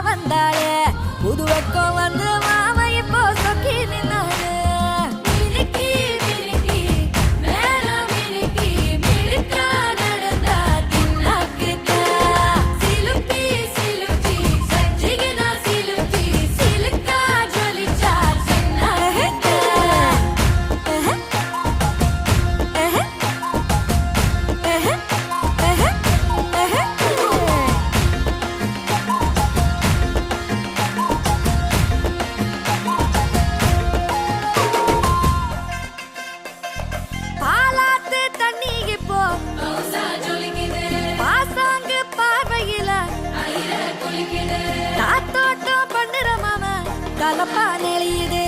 வந்தாளே புது வெக்கம் வந்து மாமா இப்போ சொக்கி நின்னாரு தலப்பா நெளியுது